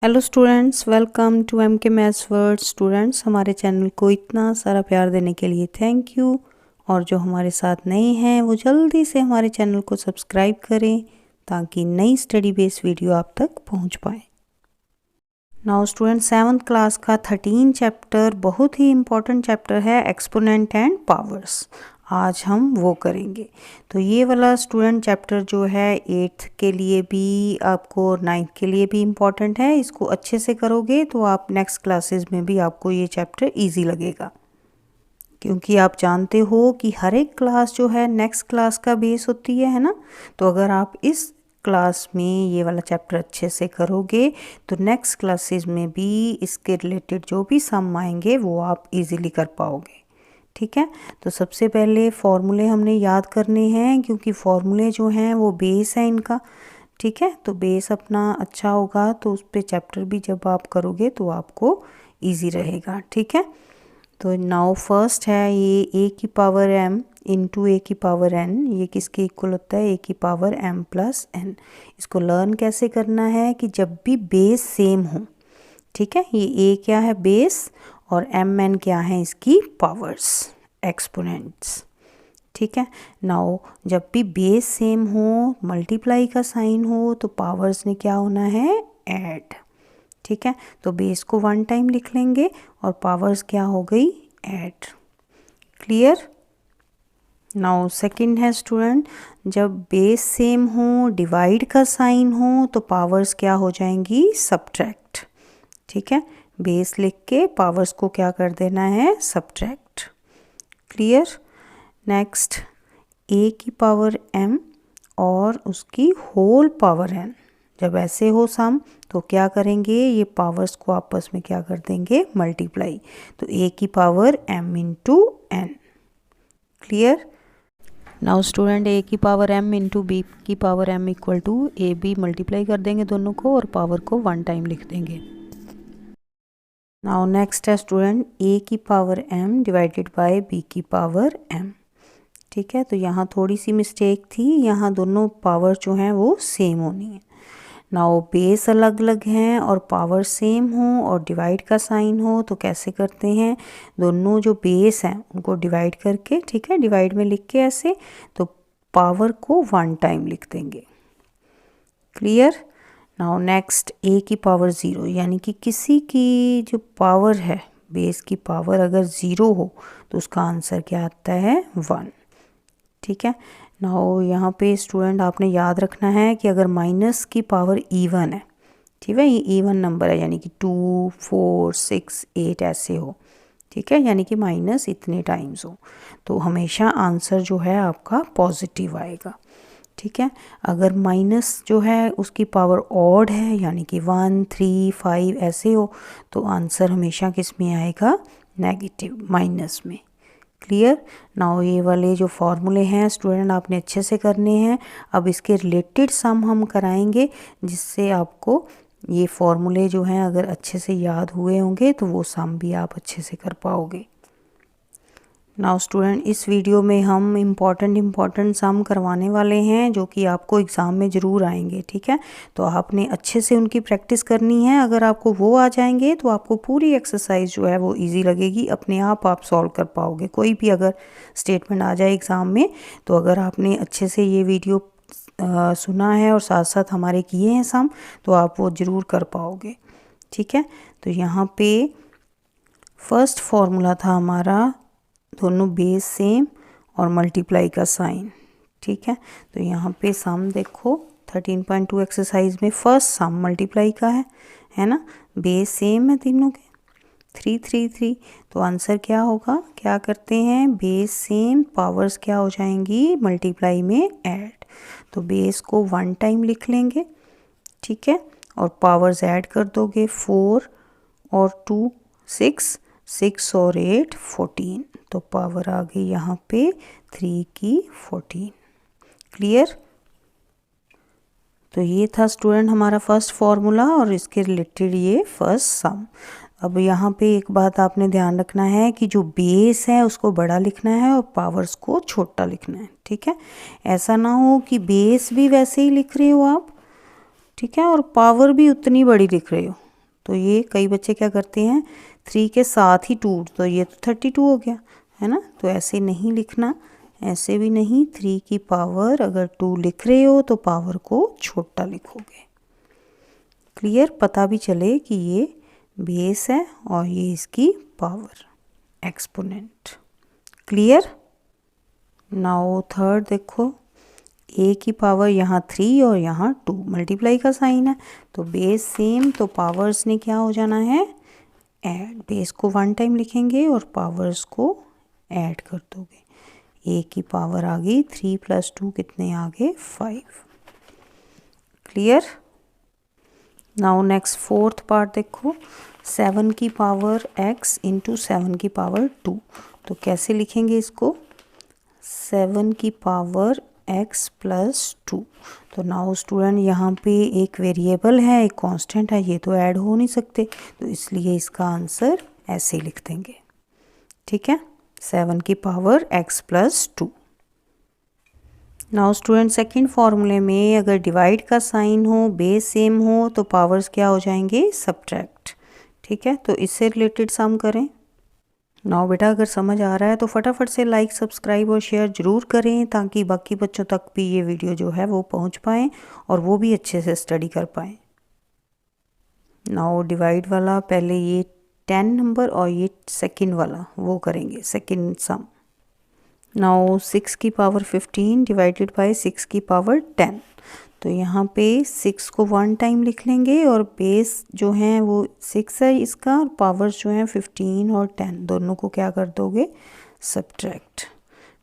Hello students, welcome to M K maths world. Students, हमारे channel को इतना सारा प्यार देने के लिए थैंक यू। और जो हमारे साथ नए हैं वो जल्दी से हमारे चैनल को सब्सक्राइब करें ताकि नई स्टडी बेस्ड वीडियो आप तक पहुंच पाए। नाउ स्टूडेंट, 7th क्लास का 13 चैप्टर बहुत ही इम्पॉर्टेंट चैप्टर है, एक्सपोनेंट एंड पावर्स। आज हम वो करेंगे। तो ये वाला स्टूडेंट चैप्टर जो है 8th के लिए भी आपको 9th के लिए भी इम्पॉर्टेंट है। इसको अच्छे से करोगे तो आप नेक्स्ट क्लासेस में भी आपको ये चैप्टर इजी लगेगा, क्योंकि आप जानते हो कि हर एक क्लास जो है नेक्स्ट क्लास का बेस होती है ना। तो अगर आप इस क्लास में ये वाला चैप्टर अच्छे से करोगे तो नेक्स्ट क्लासेस में भी इसके रिलेटेड जो भी सम आएंगे वो आप इजीली कर पाओगे। ठीक है, तो सबसे पहले फॉर्मूले हमने याद करने हैं, क्योंकि फॉर्मूले जो हैं वो बेस है इनका। ठीक है, तो बेस अपना अच्छा होगा तो उस पर चैप्टर भी जब आप करोगे तो आपको इजी रहेगा। ठीक है, तो नाउ फर्स्ट है ये ए की पावर m इंटू ए की पावर n। ये किसके इक्वल होता है? ए की पावर m प्लस n। इसको लर्न कैसे करना है कि जब भी बेस सेम हो, ठीक है, ये ए क्या है? बेस, और m n क्या है? इसकी पावर्स, एक्सपोनेंट्स। ठीक है, नाउ जब भी बेस सेम हो, मल्टीप्लाई का साइन हो, तो पावर्स ने क्या होना है? ऐड। ठीक है, तो बेस को 1 टाइम लिख लेंगे और पावर्स क्या हो गई? ऐड। क्लियर? नाउ सेकंड है स्टूडेंट, जब बेस सेम हो, डिवाइड का साइन हो, तो पावर्स क्या हो जाएंगी? सब्ट्रैक्ट। ठीक है, बेस लिख के पावर्स को क्या कर देना है? सब्ट्रैक्ट। क्लियर? नेक्स्ट, ए की पावर m और उसकी होल पावर n। जब ऐसे हो सम तो क्या करेंगे? ये पावर्स को आपस में क्या कर देंगे? मल्टीप्लाई। तो a की power m into n। Clear? Now student, a की पावर m इंटू b की power m equal to A B multiply कर देंगे दोनों को और पावर को 1 टाइम लिख देंगे। नाउ नेक्स्ट है स्टूडेंट, a की power m divided by b की पावर m। ठीक है, तो यहाँ थोड़ी सी मिस्टेक थी, यहाँ दोनों पावर जो हैं वो सेम होनी है। नाउ बेस अलग अलग हैं और पावर सेम हो और डिवाइड का साइन हो, तो कैसे करते हैं? दोनों जो बेस हैं उनको डिवाइड करके, ठीक है, डिवाइड में लिख के ऐसे, तो पावर को 1 टाइम लिख देंगे। क्लियर? नाउ नेक्स्ट, ए की पावर 0, यानी कि किसी की जो पावर है, बेस की पावर अगर 0 हो तो उसका आंसर क्या आता है? 1। ठीक है, नाउ यहाँ पे स्टूडेंट आपने याद रखना है कि अगर माइनस की पावर इवन है, ठीक है, ये इवन नंबर है, यानी कि 2, 4, 6, 8 ऐसे हो, ठीक है, यानी कि माइनस इतने टाइम्स हो, तो हमेशा आंसर जो है आपका पॉजिटिव आएगा। ठीक है, अगर माइनस जो है उसकी पावर ऑड है, यानी कि 1, 3, 5 ऐसे हो, तो आंसर हमेशा किस में आएगा? नेगेटिव, माइनस में। क्लियर? नाउ ये वाले जो फॉर्मूले हैं स्टूडेंट आपने अच्छे से करने हैं। अब इसके रिलेटेड सम हम कराएंगे, जिससे आपको ये फॉर्मूले जो हैं अगर अच्छे से याद हुए होंगे तो वो सम भी आप अच्छे से कर पाओगे। नाउ स्टूडेंट, इस वीडियो में हम इम्पॉर्टेंट सम करवाने वाले हैं जो कि आपको एग्ज़ाम में ज़रूर आएंगे। ठीक है, तो आपने अच्छे से उनकी प्रैक्टिस करनी है। अगर आपको वो आ जाएंगे तो आपको पूरी एक्सरसाइज जो है वो इजी लगेगी, अपने आप सॉल्व कर पाओगे। कोई भी अगर स्टेटमेंट आ जाए एग्ज़ाम में, तो अगर आपने अच्छे से ये वीडियो सुना है और साथ साथ हमारे किए हैं सम, तो आप वो ज़रूर कर पाओगे। ठीक है, तो यहाँ पे फर्स्ट फार्मूला था हमारा, दोनों बेस सेम और मल्टीप्लाई का साइन। ठीक है, तो यहाँ पे सम देखो 13.2 एक्सरसाइज में फर्स्ट सम मल्टीप्लाई का है ना, बेस सेम है तीनों के, 3, 3, 3, तो आंसर क्या होगा? क्या करते हैं? बेस सेम, पावर्स क्या हो जाएंगी? मल्टीप्लाई में ऐड। तो बेस को 1 टाइम लिख लेंगे, ठीक है, और पावर्स ऐड कर दोगे, 4 और 2 6, 6 और 8 14, तो पावर आ गई यहाँ पे 3 की 14। क्लियर? तो ये था स्टूडेंट हमारा फर्स्ट फार्मूला और इसके रिलेटेड ये फर्स्ट सम। अब यहाँ पे एक बात आपने ध्यान रखना है कि जो बेस है उसको बड़ा लिखना है और पावर्स को छोटा लिखना है। ठीक है, ऐसा ना हो कि बेस भी वैसे ही लिख रहे हो आप, ठीक है, और पावर भी उतनी बड़ी लिख रहे हो, तो ये कई बच्चे क्या करते हैं 3 के साथ ही 2, तो ये तो 32 हो गया है ना। तो ऐसे नहीं लिखना, ऐसे भी नहीं। 3 की पावर अगर 2 लिख रहे हो तो पावर को छोटा लिखोगे। क्लियर, पता भी चले कि ये बेस है और ये इसकी power, exponent. Clear. Now third देखो, ए की पावर यहाँ 3 और यहाँ 2, मल्टीप्लाई का साइन है तो बेस सेम, तो पावर्स ने क्या हो जाना है ऐड। बेस को 1 टाइम लिखेंगे और पावर्स को ऐड कर दोगे। ए की पावर आ गई 3 + 2 कितने आ गए 5। Clear. Now next fourth part देखो, 7 की पावर x इंटू 7 की पावर 2, तो कैसे लिखेंगे इसको 7 की पावर x + 2। तो नाउ स्टूडेंट यहाँ पे एक वेरिएबल है, एक कांस्टेंट है, ये तो ऐड हो नहीं सकते, तो इसलिए इसका आंसर ऐसे लिख देंगे। ठीक है, 7 की power x + 2। Now student second फॉर्मूले में अगर डिवाइड का साइन हो, बेस सेम हो, तो पावर्स क्या हो जाएंगे सब्ट्रैक्ट। ठीक है, तो इससे रिलेटेड सम करें। नाउ बेटा अगर समझ आ रहा है तो फटाफट से लाइक, सब्सक्राइब और शेयर ज़रूर करें, ताकि बाकी बच्चों तक भी ये वीडियो जो है वो पहुंच पाएँ और वो भी अच्छे से स्टडी कर पाएँ। नाउ डिवाइड वाला पहले ये 10 नंबर और ये सेकंड वाला वो करेंगे, सेकंड सम। नाउ 6 की पावर 15 डिवाइडेड बाय 6 की पावर 10, तो यहाँ पे 6 को 1 टाइम लिख लेंगे और बेस जो है वो 6 है इसका, और पावर्स जो हैं 15 और 10 दोनों को क्या कर दोगे सब्ट्रैक्ट।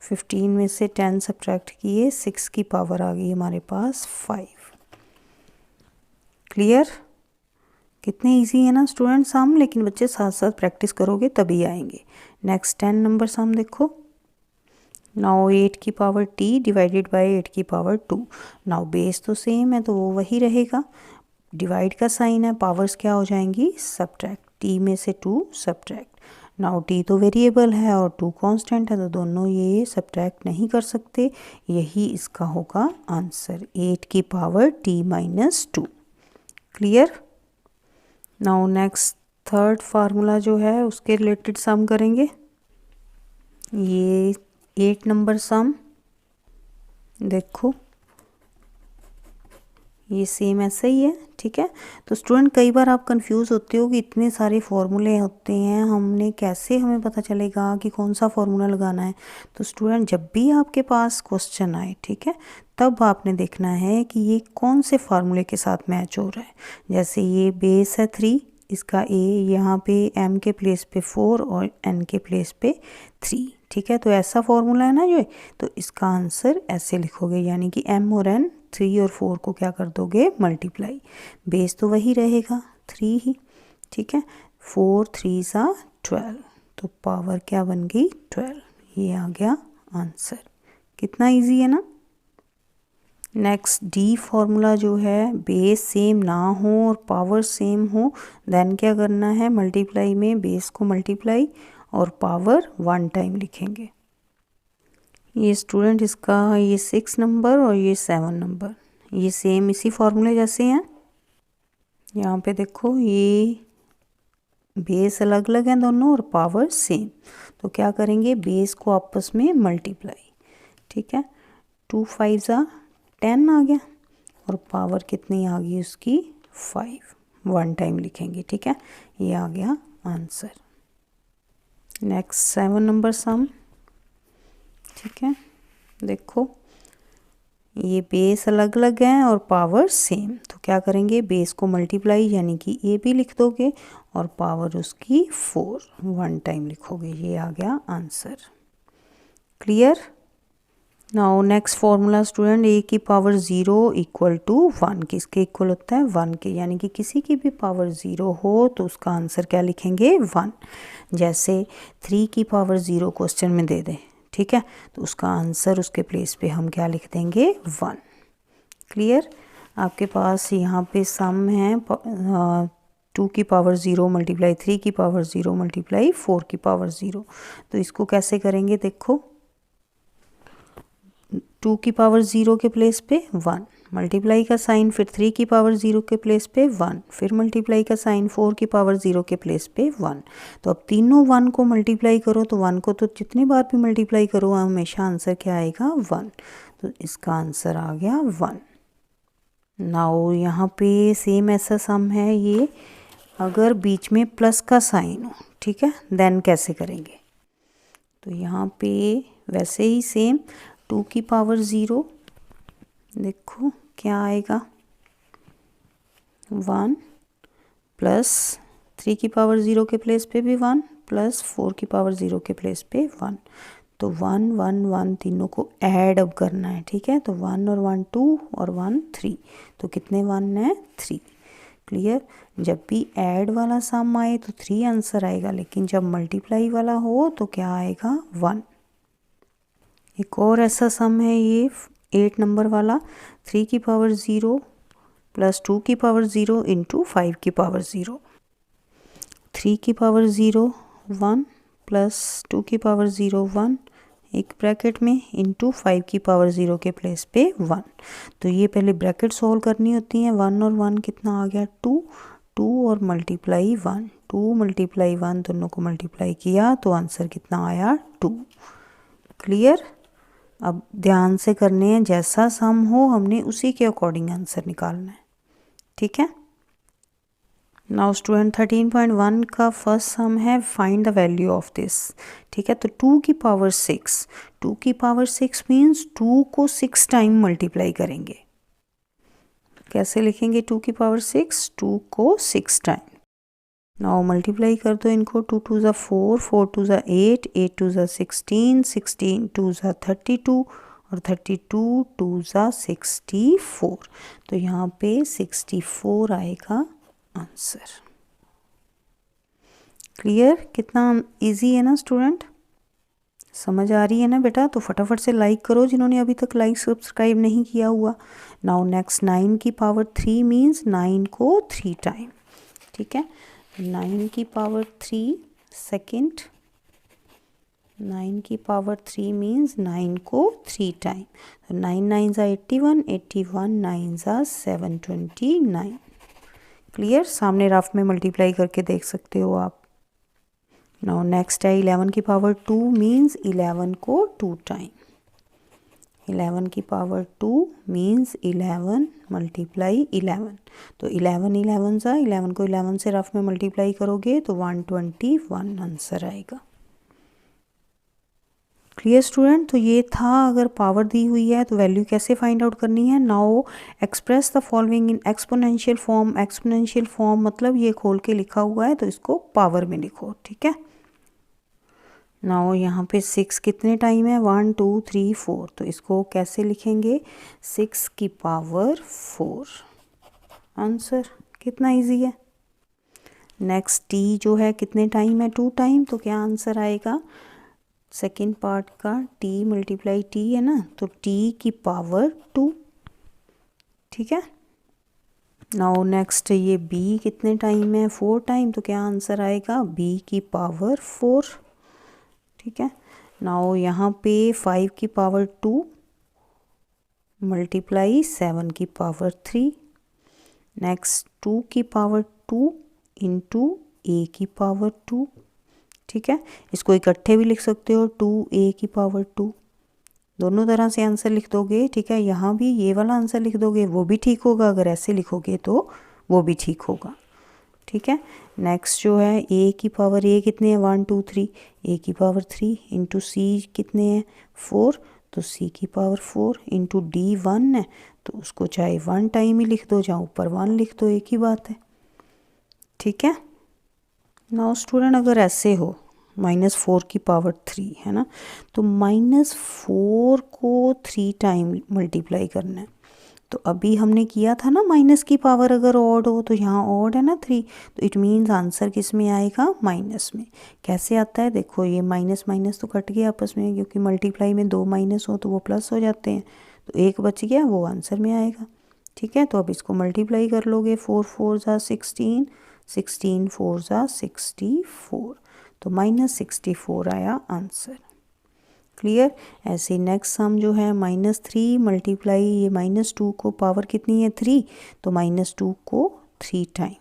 15 में से 10 सब्ट्रैक्ट किए, 6 की पावर आ गई हमारे पास 5। क्लियर। कितने इजी है ना स्टूडेंट सम, लेकिन बच्चे साथ साथ प्रैक्टिस करोगे तभी आएंगे। नेक्स्ट 10 नंबर सम देखो। नाउ 8 की पावर t डिवाइडेड बाय 8 की पावर 2। नाउ बेस तो सेम है तो वो वही रहेगा, डिवाइड का साइन है, पावर्स क्या हो जाएंगी सब्ट्रैक्ट, t में से 2 सब्ट्रैक्ट। नाउ t तो वेरिएबल है और 2 कांस्टेंट है, तो दोनों ये सब्ट्रैक्ट नहीं कर सकते, यही इसका होगा आंसर, 8 की power t - 2। Clear. Now next third formula जो है उसके रिलेटेड सम करेंगे। ये 8 नंबर सम देखो, ये सेम ऐसा ही है। ठीक है, तो स्टूडेंट कई बार आप कंफ्यूज होते हो कि इतने सारे फॉर्मूले होते हैं, हमें पता चलेगा कि कौन सा फॉर्मूला लगाना है। तो स्टूडेंट जब भी आपके पास क्वेश्चन आए, ठीक है, तब आपने देखना है कि ये कौन से फार्मूले के साथ मैच हो रहा है। जैसे ये बेस है 3, इसका a यहाँ पे m के प्लेस पे 4 और n के प्लेस पे 3। ठीक है, तो ऐसा फॉर्मूला है ना जो, तो इसका आंसर ऐसे लिखोगे, यानी कि m और n 3 और 4 को क्या कर दोगे मल्टीप्लाई, बेस तो वही रहेगा 3 ही। ठीक है, 4 3 सा 12, तो पावर क्या बन गई 12, ये आ गया आंसर। कितना इजी है ना। नेक्स्ट डी फार्मूला जो है, बेस सेम ना हो और पावर सेम हो, देन क्या करना है मल्टीप्लाई में बेस को मल्टीप्लाई और पावर 1 टाइम लिखेंगे। ये स्टूडेंट इसका ये 6 नंबर और ये 7 नंबर ये सेम इसी फार्मूले जैसे हैं। यहाँ पे देखो ये बेस अलग अलग हैं दोनों और पावर सेम, तो क्या करेंगे बेस को आपस में मल्टीप्लाई। ठीक है, 2 5 ज़ा 10 आ गया और पावर कितनी आ गई उसकी 5, 1 टाइम लिखेंगे। ठीक है, ये आ गया आंसर। नेक्स्ट 7 नंबर सम। ठीक है, देखो ये बेस अलग अलग हैं और पावर सेम, तो क्या करेंगे बेस को मल्टीप्लाई यानी कि ए भी लिख दोगे और पावर उसकी 4, 1 टाइम लिखोगे, ये आ गया answer. Clear. Now next formula student, A की पावर 0 इक्वल टू 1, किसके इक्वल होता है 1 के, यानी कि किसी की भी पावर 0 हो तो उसका आंसर क्या लिखेंगे 1। जैसे 3 की पावर 0 क्वेश्चन में दे दे, ठीक है, तो उसका आंसर उसके प्लेस पे हम क्या लिख देंगे 1। क्लियर। आपके पास यहाँ पे सम है 2 की पावर 0 मल्टीप्लाई 3 की पावर 0 मल्टीप्लाई 4 की पावर 0, तो इसको कैसे करेंगे देखो, 2 की पावर 0 के प्लेस पे 1, मल्टीप्लाई का साइन, फिर 3 की पावर 0 के प्लेस पे 1, फिर मल्टीप्लाई का साइन 4 की पावर 0 के प्लेस पे 1। तो अब तीनों 1 को मल्टीप्लाई करो तो 1 को तो जितनी बार भी मल्टीप्लाई करो हमेशा आंसर क्या आएगा 1। तो इसका आंसर आ गया 1। नाउ यहाँ पे सेम ऐसा सम है ये, अगर बीच में प्लस का साइन हो, ठीक है, देन कैसे करेंगे। तो यहाँ पे वैसे ही सेम 2 की पावर 0, देखो क्या आएगा 1 प्लस 3 की पावर 0 के प्लेस पे भी 1 प्लस 4 की पावर 0 के प्लेस पे 1। तो 1 1 1 तीनों को ऐड अब करना है, ठीक है। तो 1 और 1 2 और 1 3, तो कितने 1 है 3। क्लियर। जब भी ऐड वाला सम आए तो 3 आंसर आएगा, लेकिन जब मल्टीप्लाई वाला हो तो क्या आएगा 1। एक और ऐसा सम है ये 8 नंबर वाला, 3 की पावर 0 प्लस 2 की पावर 0 इंटू 5 की पावर 0। 3 की पावर 0 1 प्लस 2 की पावर 0 1 एक ब्रैकेट में इंटू 5 की पावर 0 के प्लेस पे 1। तो ये पहले ब्रैकेट सॉल्व करनी होती है। 1 और 1 कितना आ गया 2, 2 और मल्टीप्लाई 1, 2 मल्टीप्लाई 1 दोनों को मल्टीप्लाई किया तो आंसर कितना आया 2। क्लियर। अब ध्यान से करने हैं, जैसा सम हो हमने उसी के अकॉर्डिंग आंसर निकालना है, ठीक है। नाउ स्टूडेंट 13.1 का फर्स्ट सम है find the value of this, ठीक है। तो 2 की पावर 6, 2 की पावर 6 मीन्स 2 को 6 टाइम मल्टीप्लाई करेंगे। कैसे लिखेंगे 2 की पावर 6, 2 को 6 टाइम। नाउ मल्टीप्लाई कर दो इनको, 2 2 ज़ा 4, 4 2 ज़ा 8, 8 2 ज़ा 16, 16 2 ज़ा 32 और 32 2 ज़ा 64। तो यहाँ पे 64 आएगा आंसर। क्लियर। कितना इजी है ना स्टूडेंट, समझ आ रही है ना बेटा। तो फटाफट से लाइक करो जिन्होंने अभी तक लाइक सब्सक्राइब नहीं किया हुआ। नाउ नेक्स्ट 9 की पावर 3 मीन्स 9 को 3 टाइम, ठीक है। 9 की पावर 3 सेकेंड, 9 की पावर 3 मीन्स 9 को 3 टाइम। तो 9 9 ज़ा 81, 81 9 ज़ा 729। क्लियर। सामने रफ में मल्टीप्लाई करके देख सकते हो आप। नाउ नेक्स्ट है 11 की पावर 2 मीन्स 11 को 2 टाइम। 11 की पावर 2 मीन्स 11 मल्टीप्लाई 11। तो 11 11 ज़ा 11 को 11 से रफ में मल्टीप्लाई करोगे तो 121 आंसर आएगा। Clear student. तो ये था, अगर पावर दी हुई है तो वैल्यू कैसे फाइंड आउट करनी है। Now express the following in exponential form. Exponential form मतलब ये खोल के लिखा हुआ है तो इसको पावर में लिखो, ठीक है। नाउ यहाँ पे 6 कितने टाइम है 1 2 3 4, तो इसको कैसे लिखेंगे 6 की पावर 4। आंसर कितना इजी है। नेक्स्ट टी जो है कितने टाइम है 2 टाइम, तो क्या आंसर आएगा सेकेंड पार्ट का टी मल्टीप्लाई टी है ना, तो टी की पावर 2, ठीक है। नाउ नेक्स्ट ये बी कितने टाइम है 4 टाइम, तो क्या आंसर आएगा बी की पावर 4, ठीक है। नाउ यहाँ पे 5 की पावर 2 मल्टीप्लाई 7 की पावर 3। नेक्स्ट 2 की पावर 2 इंटू ए की पावर 2, ठीक है। इसको इकट्ठे भी लिख सकते हो 2a की पावर 2, दोनों तरह से आंसर लिख दोगे, ठीक है। यहाँ भी ये वाला आंसर लिख दोगे वो भी ठीक होगा, अगर ऐसे लिखोगे तो वो भी ठीक होगा, ठीक है। नेक्स्ट जो है a की पावर a कितने हैं 1 2 3, a की पावर 3 इंटू c कितने हैं 4, तो c की पावर 4 इंटू d 1 है, तो उसको चाहे 1 टाइम ही लिख दो चाहे ऊपर 1 लिख दो, एक ही बात है, ठीक है। नाउ स्टूडेंट अगर ऐसे हो -4 की पावर 3 है ना, तो -4 को 3 टाइम मल्टीप्लाई करना है। तो अभी हमने किया था ना माइनस की पावर अगर ऑड हो, तो यहाँ ऑड है ना 3, तो इट मीन्स आंसर किस में आएगा माइनस में। कैसे आता है देखो, ये माइनस माइनस तो कट गया आपस में, क्योंकि मल्टीप्लाई में 2 माइनस हो तो वो प्लस हो जाते हैं, तो एक बच गया वो आंसर में आएगा, ठीक है। तो अब इसको मल्टीप्लाई कर लोगे 4 4 ज़ा 16, 16 4 ज़ा 64, तो -64 आया आंसर। क्लियर। ऐसे नेक्स्ट सम जो है -3 मल्टीप्लाई ये -2 को पावर कितनी है 3, तो -2 को 3 टाइम,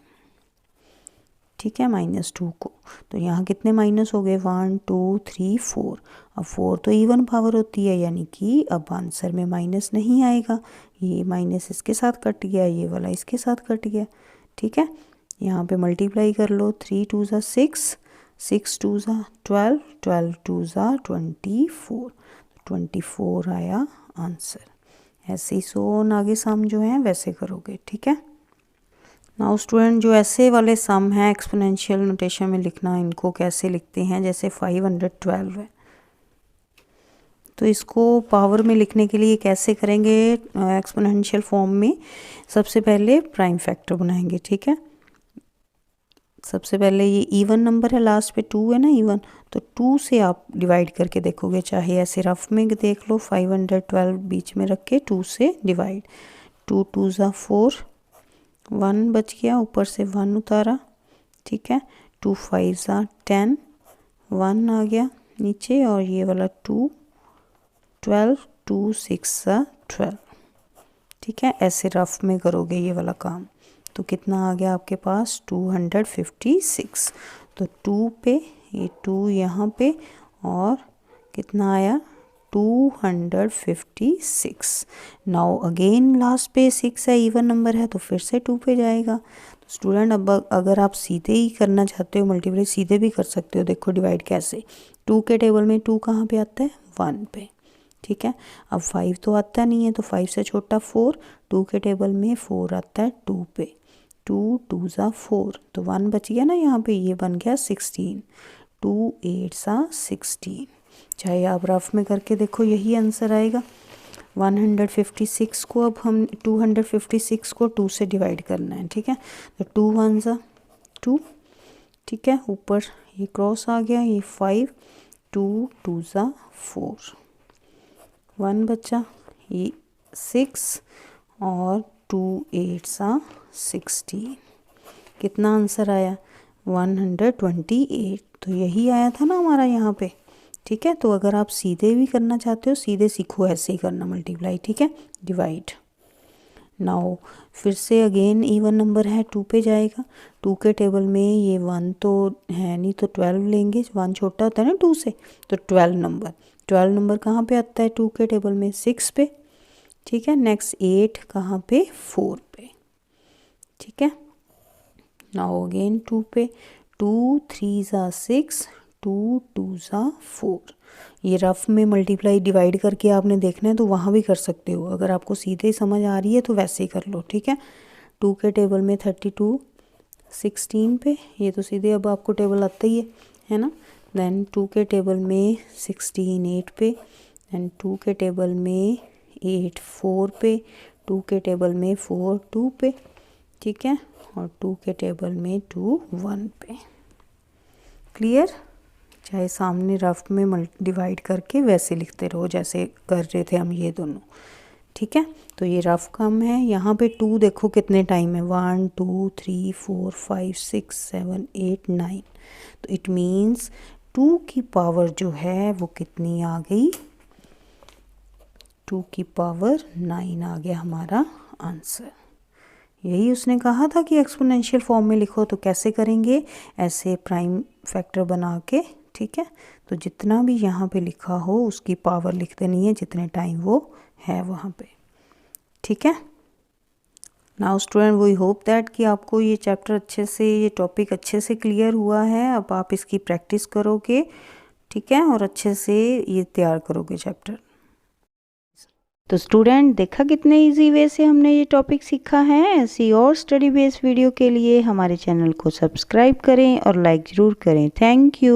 ठीक है, -2 को। तो यहाँ कितने माइनस हो गए 1 2 3 4। अब 4 तो इवन पावर होती है, यानी कि अब आंसर में माइनस नहीं आएगा। ये माइनस इसके साथ कट गया, ये वाला इसके साथ कट गया, ठीक है। यहाँ पे मल्टीप्लाई कर लो, 3 2 ज़ा 6, 6 2 ज़ा 12, 12 2 ज़ा 24, 24 आया आंसर। ऐसे ही सोन आगे सम जो है वैसे करोगे, ठीक है। नाउ स्टूडेंट जो ऐसे वाले सम हैं एक्सपोनेंशियल नोटेशन में लिखना, इनको कैसे लिखते हैं, जैसे 512 है तो इसको पावर में लिखने के लिए कैसे करेंगे एक्सपोनेंशियल फॉर्म में। सबसे पहले प्राइम फैक्टर बनाएंगे, ठीक है। सबसे पहले ये इवन नंबर है, लास्ट पे 2 है ना इवन, तो 2 से आप डिवाइड करके देखोगे, चाहे ऐसे रफ में देख लो, 512 बीच में रख के 2 से डिवाइड, 2 2 ज़ा 4, 1 बच गया, ऊपर से 1 उतारा, ठीक है। 2 5 ज़ा 10, 1 आ गया नीचे, और ये वाला 2 12, 2 6 ज़ा 12, ठीक है। ऐसे रफ में करोगे ये वाला काम, तो कितना आ गया आपके पास 256। तो 2 पे ये 2 यहाँ पे, और कितना आया 256। नाउ अगेन लास्ट पे 6 है, इवन नंबर है, तो फिर से 2 पे जाएगा। तो स्टूडेंट अब अगर आप सीधे ही करना चाहते हो मल्टीप्लाई, सीधे भी कर सकते हो। देखो डिवाइड कैसे, 2 के टेबल में 2 कहाँ पे आता है 1 पे, ठीक है। अब 5 तो आता नहीं है, तो 5 से छोटा 4, 2 के टेबल में 4 आता है 2 पे, 2 2 ज़ा 4, तो 1 बच गया ना यहाँ पे, ये बन गया 16, 2 8 ज़ा 16। चाहे आप रफ में करके देखो यही आंसर आएगा। 156 को अब हम 256 को 2 से डिवाइड करना है, ठीक है। तो 2 1 ज़ा 2, ठीक है, ऊपर ये क्रॉस आ गया, ये 5, 2 2 ज़ा 4, 1 बचा, ये 6, और 2 8 ज़ा 16। कितना आंसर आया 128। तो यही आया था ना हमारा यहाँ पे, ठीक है। तो अगर आप सीधे भी करना चाहते हो, सीधे सीखो ऐसे ही करना मल्टीप्लाई, ठीक है, डिवाइड। नाउ फिर से अगेन इवन नंबर है, 2 पे जाएगा। 2 के टेबल में ये 1 तो है नहीं, तो 12 लेंगे, 1 छोटा होता है ना 2 से, तो 12 नंबर कहाँ पे आता है 2 के टेबल में 6 पे, ठीक है। नेक्स्ट 8 कहाँ पे 4 पे, ठीक है। नाउ अगेन 2 पे, 2 3 ज़ा 6, 2 2 ज़ा 4। ये रफ में मल्टीप्लाई डिवाइड करके आपने देखना है तो वहाँ भी कर सकते हो, अगर आपको सीधे ही समझ आ रही है तो वैसे ही कर लो, ठीक है। 2 के टेबल में 32 16 पे, ये तो सीधे अब आपको टेबल आता ही है ना। देन 2 के टेबल में 16 8 पे, देन 2 के टेबल में 8 4 पे, 2 के टेबल में 4 2 पे, ठीक है, और 2 के टेबल में 2 1 पे। क्लियर। चाहे सामने रफ में डिवाइड करके वैसे लिखते रहो जैसे कर रहे थे हम ये दोनों, ठीक है। तो ये रफ कम है। यहाँ पे 2 देखो कितने टाइम है, 1 2 3 4 5 6 7 8 9। तो इट मीन्स 2 की पावर जो है वो कितनी आ गई, 2 की पावर 9 आ गया हमारा आंसर। यही उसने कहा था कि एक्सपोनेंशियल फॉर्म में लिखो, तो कैसे करेंगे, ऐसे प्राइम फैक्टर बना के, ठीक है। तो जितना भी यहाँ पे लिखा हो उसकी पावर लिख देनी है जितने टाइम वो है वहाँ पे, ठीक है। Now student we hope that कि आपको ये चैप्टर अच्छे से, ये टॉपिक अच्छे से क्लियर हुआ है। अब आप इसकी प्रैक्टिस करोगे, ठीक है, और अच्छे से ये तैयार करोगे चैप्टर। तो स्टूडेंट देखा कितने इजी वे से हमने ये टॉपिक सीखा है। ऐसी और स्टडी बेस्ड वीडियो के लिए हमारे चैनल को सब्सक्राइब करें और लाइक ज़रूर करें। Thank you.